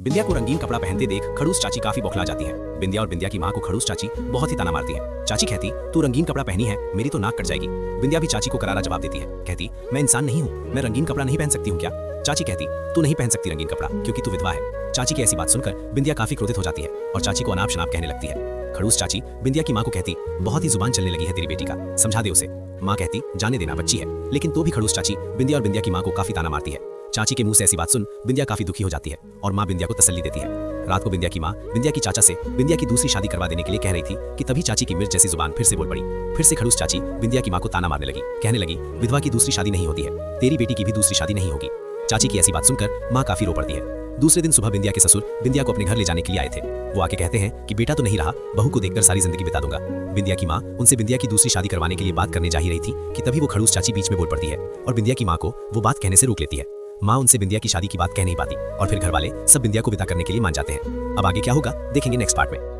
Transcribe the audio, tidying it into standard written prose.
बिंदिया को रंगीन कपड़ा पहनते देख खड़ूस चाची काफी बौखला जाती है। बिंदिया और बिंदिया की माँ को खड़ूस चाची बहुत ही ताना मारती है। चाची कहती, तू रंगीन कपड़ा पहनी है, मेरी तो नाक कट जाएगी। बिंदिया भी चाची को करारा जवाब देती है, कहती, मैं इंसान नहीं हूँ, मैं रंगीन कपड़ा नहीं पहन सकती हूँ क्या? चाची कहती, तू नहीं पहन सकती रंगीन कपड़ा क्योंकि तू विधवा है। चाची की ऐसी बात सुनकर बिंदिया काफी क्रोधित हो जाती है और चाची को अनाप शनाप कहने लगती है। खड़ूस चाची बिंदिया की माँ को कहती, बहुत ही जुबान चलने लगी है तेरी बेटी का, समझा दे उसे। माँ कहती, जाने देना, बच्ची है। लेकिन तो भी खड़ूस चाची बिंदिया और बिंदिया की माँ को काफी ताना मारती है। चाची के मुंह से ऐसी बात सुन बिंदिया काफी दुखी हो जाती है और माँ बिंदिया को तसल्ली देती है। रात को बिंदिया की माँ बिंदिया की चाचा से बिंदिया की दूसरी शादी करवा देने के लिए कह रही थी कि तभी चाची की मिर्च जैसी जुबान फिर से बोल पड़ी। फिर से खड़ूस चाची बिंदिया की माँ को ताना मारने लगी, कहने लगी, विधवा की दूसरी शादी नहीं होती है, तेरी बेटी की भी दूसरी शादी नहीं होगी। चाची की ऐसी बात सुनकर माँ काफी रो पड़ती है। दूसरे दिन सुबह बिंदिया के ससुर बिंदिया को अपने घर ले जाने के लिए आए थे। वो आके कहते हैं कि बेटा तो नहीं रहा, बहू को देखकर सारी जिंदगी बिता दूंगा। बिंदिया की माँ उनसे बिंदिया की दूसरी शादी करवाने के लिए बात करने जा ही रही थी कि तभी वो खड़ूस चाची बीच में बोल पड़ती है और बिंदिया की माँ को वो बात कहने से रोक लेती है। माँ उनसे बिंदिया की शादी की बात कह नहीं पाती और फिर घर वाले सब बिंदिया को विदा करने के लिए मान जाते हैं। अब आगे क्या होगा देखेंगे नेक्स्ट पार्ट में।